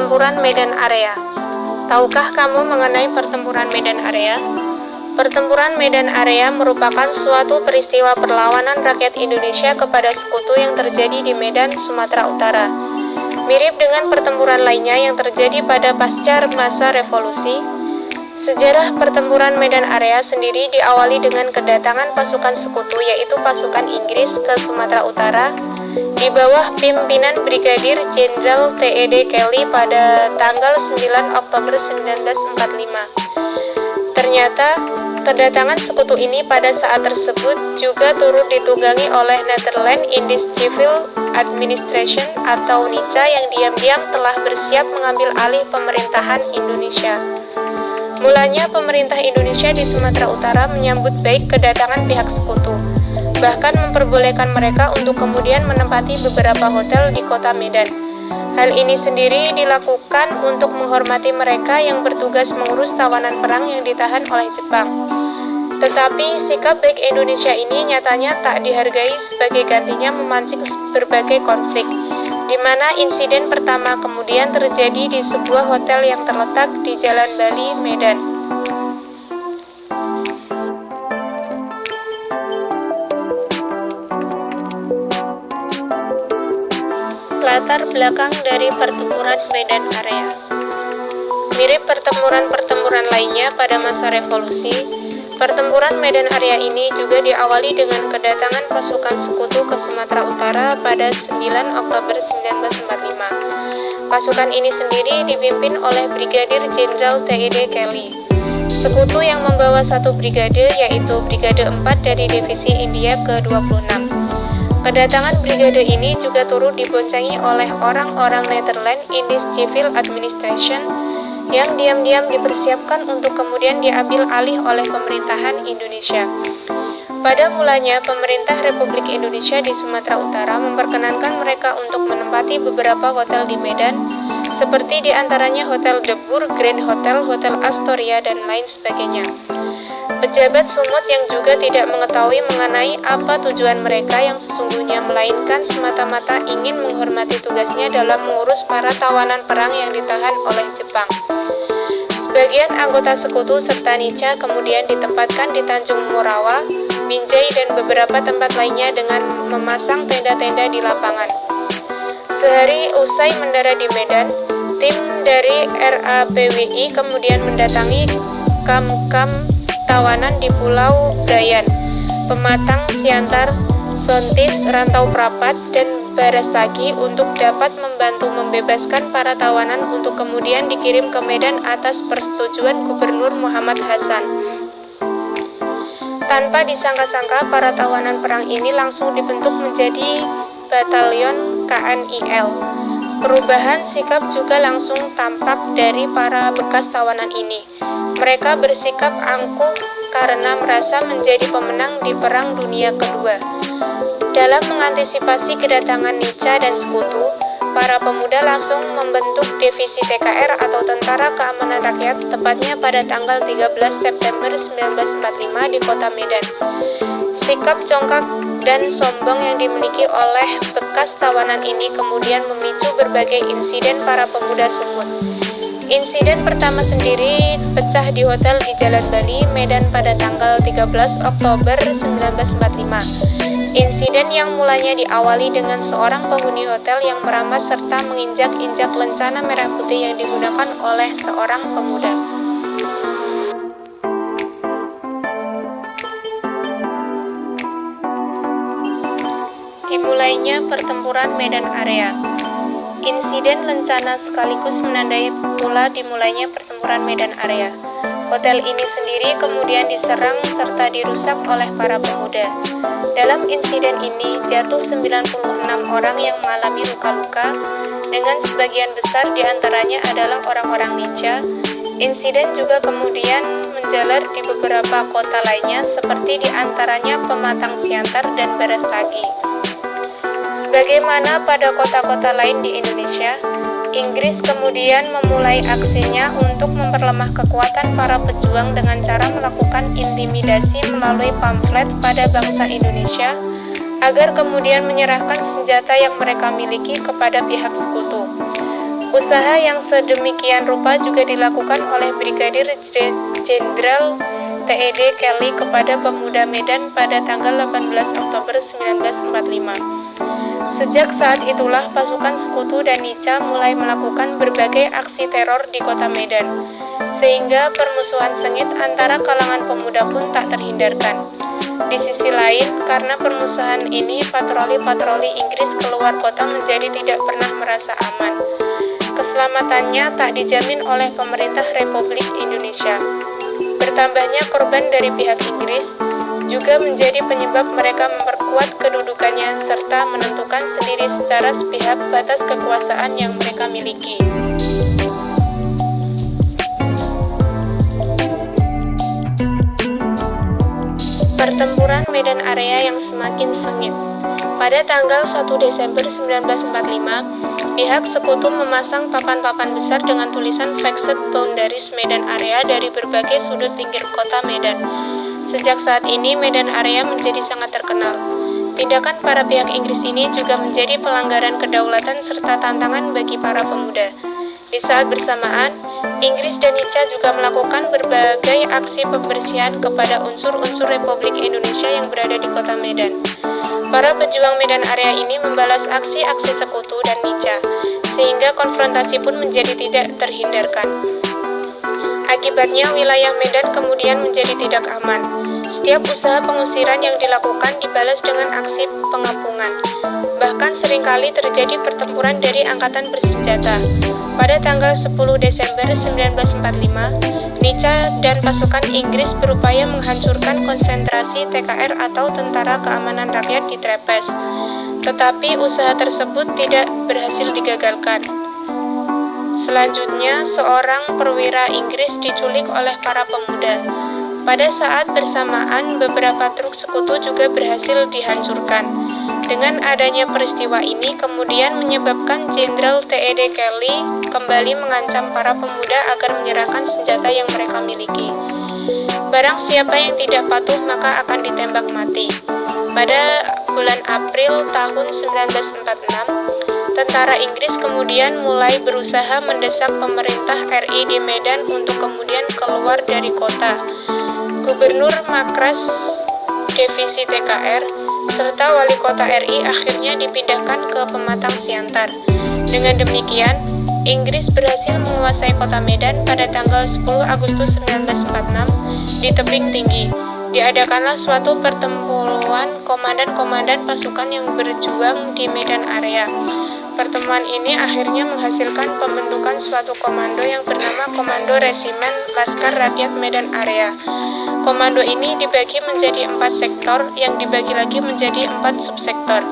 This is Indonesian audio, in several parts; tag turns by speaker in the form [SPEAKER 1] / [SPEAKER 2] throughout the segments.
[SPEAKER 1] Pertempuran Medan Area. Tahukah kamu mengenai Pertempuran Medan Area? Pertempuran Medan Area merupakan suatu peristiwa perlawanan rakyat Indonesia kepada sekutu yang terjadi di Medan, Sumatera Utara. Mirip dengan pertempuran lainnya yang terjadi pada pasca masa revolusi, sejarah Pertempuran Medan Area sendiri diawali dengan kedatangan pasukan sekutu yaitu pasukan Inggris ke Sumatera Utara di bawah pimpinan Brigadir Jenderal T.E.D. Kelly pada tanggal 9 Oktober 1945. Ternyata, kedatangan sekutu ini pada saat tersebut juga turut ditunggangi oleh Netherlands Indies Civil Administration atau NICA yang diam-diam telah bersiap mengambil alih pemerintahan Indonesia. Mulanya pemerintah Indonesia di Sumatera Utara menyambut baik kedatangan pihak sekutu, bahkan memperbolehkan mereka untuk kemudian menempati beberapa hotel di kota Medan. Hal ini sendiri dilakukan untuk menghormati mereka yang bertugas mengurus tawanan perang yang ditahan oleh Jepang. Tetapi sikap baik Indonesia ini nyatanya tak dihargai, sebagai gantinya memancing berbagai konflik, di mana insiden pertama kemudian terjadi di sebuah hotel yang terletak di Jalan Bali, Medan. Latar belakang dari Pertempuran Medan Area. Mirip pertempuran-pertempuran lainnya pada masa revolusi, Pertempuran Medan Area ini juga diawali dengan kedatangan pasukan sekutu ke Sumatera Utara pada 9 Oktober 1945. Pasukan ini sendiri dipimpin oleh Brigadir Jenderal T.E.D. Kelly. Sekutu yang membawa satu brigade yaitu Brigade 4 dari Divisi India ke-26. Kedatangan brigade ini juga turut diboncengi oleh orang-orang Netherlands Indies Civil Administration yang diam-diam dipersiapkan untuk kemudian diambil alih oleh pemerintahan Indonesia. Pada mulanya, pemerintah Republik Indonesia di Sumatera Utara memperkenankan mereka untuk menempati beberapa hotel di Medan, seperti diantaranya Hotel Debur, Grand Hotel, Hotel Astoria, dan lain sebagainya. Pejabat Sumut yang juga tidak mengetahui mengenai apa tujuan mereka yang sesungguhnya, melainkan semata-mata ingin menghormati tugasnya dalam mengurus para tawanan perang yang ditahan oleh Jepang. Sebagian anggota sekutu serta NICA kemudian ditempatkan di Tanjung Morawa, Binjai, dan beberapa tempat lainnya dengan memasang tenda-tenda di lapangan. Sehari usai mendarat di Medan, tim dari RAPWI kemudian mendatangi kamp-kamp tawanan di Pulau Brayan, Pematang, Siantar, Sontis, Rantau Prapat, dan Barastagi untuk dapat membantu membebaskan para tawanan untuk kemudian dikirim ke Medan atas persetujuan Gubernur Muhammad Hasan. Tanpa disangka-sangka, para tawanan perang ini langsung dibentuk menjadi Batalion KNIL. Perubahan sikap juga langsung tampak dari para bekas tawanan ini. Mereka bersikap angkuh karena merasa menjadi pemenang di Perang Dunia Kedua. Dalam mengantisipasi kedatangan NICA dan sekutu, para pemuda langsung membentuk divisi TKR atau Tentara Keamanan Rakyat, tepatnya pada tanggal 13 September 1945 di kota Medan. Sikap congkak dan sombong yang dimiliki oleh bekas tawanan ini kemudian memicu berbagai insiden para pemuda Sumut. Insiden pertama sendiri pecah di hotel di Jalan Bali, Medan pada tanggal 13 Oktober 1945. Insiden yang mulanya diawali dengan seorang penghuni hotel yang meramas serta menginjak-injak lencana merah putih yang digunakan oleh seorang pemuda. Dimulainya Pertempuran Medan Area. Insiden lencana sekaligus menandai pula dimulainya Pertempuran Medan Area. Hotel ini sendiri kemudian diserang serta dirusak oleh para pemuda. Dalam insiden ini jatuh 96 orang yang mengalami luka-luka, dengan sebagian besar diantaranya adalah orang-orang NICA. Insiden juga kemudian menjalar di beberapa kota lainnya seperti diantaranya Pematang, Siantar, dan Barastagi. Sebagaimana pada kota-kota lain di Indonesia, Inggris kemudian memulai aksinya untuk memperlemah kekuatan para pejuang dengan cara melakukan intimidasi melalui pamflet pada bangsa Indonesia agar kemudian menyerahkan senjata yang mereka miliki kepada pihak sekutu. Usaha yang sedemikian rupa juga dilakukan oleh Brigadir Jenderal T.E.D. Kelly kepada pemuda Medan pada tanggal 18 Oktober 1945. Sejak saat itulah pasukan Sekutu dan Nica mulai melakukan berbagai aksi teror di kota Medan, sehingga permusuhan sengit antara kalangan pemuda pun tak terhindarkan. Di sisi lain, karena permusuhan ini, patroli-patroli Inggris keluar kota menjadi tidak pernah merasa aman. Keselamatannya tak dijamin oleh pemerintah Republik Indonesia. Bertambahnya korban dari pihak Inggris juga menjadi penyebab mereka memperkuat kedudukannya serta menentukan sendiri secara sepihak batas kekuasaan yang mereka miliki. Pertempuran Medan Area yang semakin sengit. Pada tanggal 1 Desember 1945, pihak Sekutu memasang papan-papan besar dengan tulisan Fixed Boundaries Medan Area dari berbagai sudut pinggir kota Medan. Sejak saat ini, Medan Area menjadi sangat terkenal. Tindakan para pihak Inggris ini juga menjadi pelanggaran kedaulatan serta tantangan bagi para pemuda. Di saat bersamaan, Inggris dan Nica juga melakukan berbagai aksi pembersihan kepada unsur-unsur Republik Indonesia yang berada di kota Medan. Para pejuang Medan Area ini membalas aksi-aksi Sekutu dan Nica, sehingga konfrontasi pun menjadi tidak terhindarkan. Akibatnya, wilayah Medan kemudian menjadi tidak aman. Setiap usaha pengusiran yang dilakukan dibalas dengan aksi pengepungan. Bahkan seringkali terjadi pertempuran dari angkatan bersenjata. Pada tanggal 10 Desember 1945, Nica dan pasukan Inggris berupaya menghancurkan konsentrasi TKR atau Tentara Keamanan Rakyat di Trepes. Tetapi usaha tersebut tidak berhasil digagalkan. Selanjutnya, seorang perwira Inggris diculik oleh para pemuda. Pada saat bersamaan, beberapa truk Sekutu juga berhasil dihancurkan. Dengan adanya peristiwa ini kemudian menyebabkan Jenderal T.E.D. Kelly kembali mengancam para pemuda agar menyerahkan senjata yang mereka miliki. Barang siapa yang tidak patuh maka akan ditembak mati. Pada bulan April tahun 1946, tentara Inggris kemudian mulai berusaha mendesak pemerintah RI di Medan untuk kemudian keluar dari kota. Gubernur Makras Divisi TKR serta wali kota RI akhirnya dipindahkan ke Pematang Siantar. Dengan demikian, Inggris berhasil menguasai kota Medan pada tanggal 10 Agustus 1946 di tebing tinggi. Diadakanlah suatu pertemuan komandan-komandan pasukan yang berjuang di Medan Area. Pertemuan ini akhirnya menghasilkan pembentukan suatu komando yang bernama Komando Resimen Laskar Rakyat Medan Area. Komando ini dibagi menjadi 4 sektor yang dibagi lagi menjadi 4 subsektor.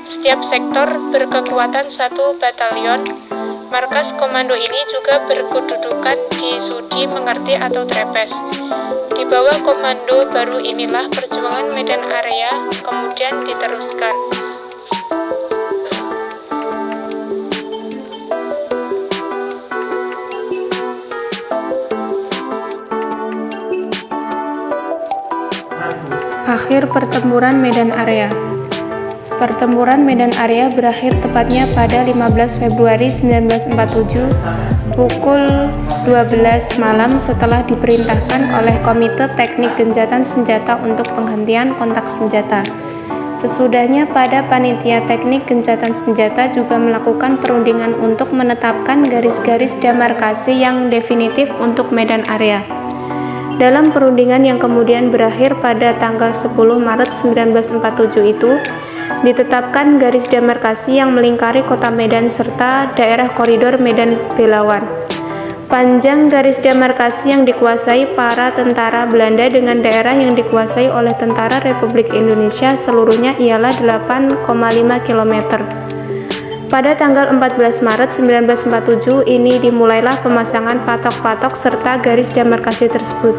[SPEAKER 1] Setiap sektor berkekuatan 1 batalion. Markas komando ini juga berkedudukan di Sudi Mengerti atau Trepes. Di bawah komando baru inilah perjuangan Medan Area kemudian diteruskan. Akhir pertempuran Medan Area. Pertempuran Medan Area berakhir tepatnya pada 15 Februari 1947 pukul 12 malam setelah diperintahkan oleh Komite Teknik Gencatan Senjata untuk penghentian kontak senjata. Sesudahnya pada Panitia Teknik Gencatan Senjata juga melakukan perundingan untuk menetapkan garis-garis demarkasi yang definitif untuk Medan Area. Dalam perundingan yang kemudian berakhir pada tanggal 10 Maret 1947 itu, ditetapkan garis demarkasi yang melingkari kota Medan serta daerah koridor Medan Belawan. Panjang garis demarkasi yang dikuasai para tentara Belanda dengan daerah yang dikuasai oleh tentara Republik Indonesia seluruhnya ialah 8,5 km. Pada tanggal 14 Maret 1947 ini dimulailah pemasangan patok-patok serta garis demarkasi tersebut.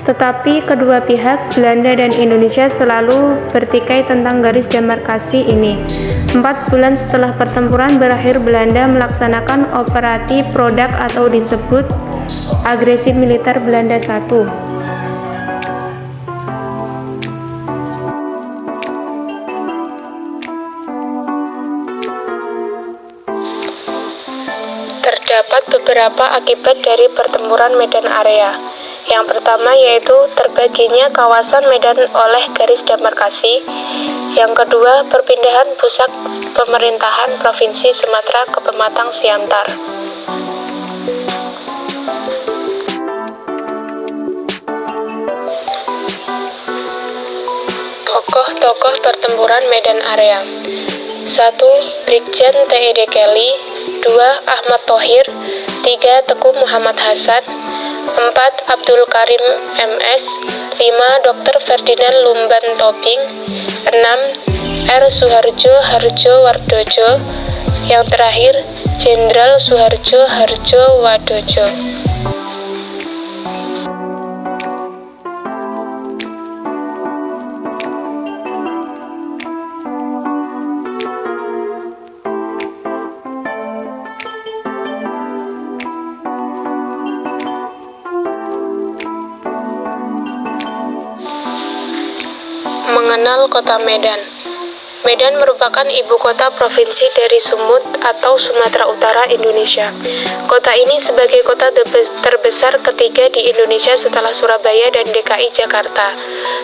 [SPEAKER 1] Tetapi kedua pihak, Belanda dan Indonesia, selalu bertikai tentang garis demarkasi ini. 4 bulan setelah pertempuran berakhir, Belanda melaksanakan operasi Produk atau disebut Agresi Militer Belanda I. Terdapat beberapa akibat dari pertempuran Medan Area. Yang pertama yaitu terbaginya kawasan Medan oleh garis demarkasi. Yang kedua, perpindahan pusat pemerintahan Provinsi Sumatera ke Pematang Siantar. Tokoh-tokoh pertempuran Medan Area. 1. Brigjen T.E.D. Kelly. 2. Ahmad Thohir. 3. Teguh Muhammad Hasan. 4. Abdul Karim M.S. 5. Dr. Ferdinand Lumban Tobing. 6. R. Suharjo Harjo Wardojo. Yang terakhir, Jenderal Suharjo Harjo Wadojo. Mengenal kota Medan. Medan merupakan ibu kota provinsi dari Sumut atau Sumatera Utara, Indonesia. Kota ini sebagai kota terbesar ketiga di Indonesia setelah Surabaya dan DKI Jakarta.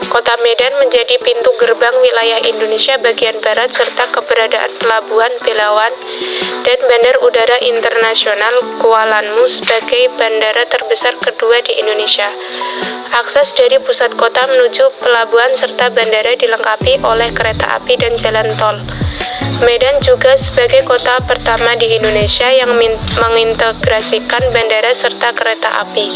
[SPEAKER 1] Kota Medan menjadi pintu gerbang wilayah Indonesia bagian barat serta keberadaan Pelabuhan Belawan dan Bandar Udara Internasional Kuala Lumpur sebagai bandara terbesar kedua di Indonesia. Akses dari pusat kota menuju pelabuhan serta bandara dilengkapi oleh kereta api dan jalan tol. Medan juga sebagai kota pertama di Indonesia yang mengintegrasikan bandara serta kereta api.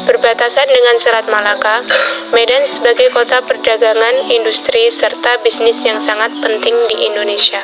[SPEAKER 1] Berbatasan dengan Selat Malaka, Medan sebagai kota perdagangan, industri, serta bisnis yang sangat penting di Indonesia.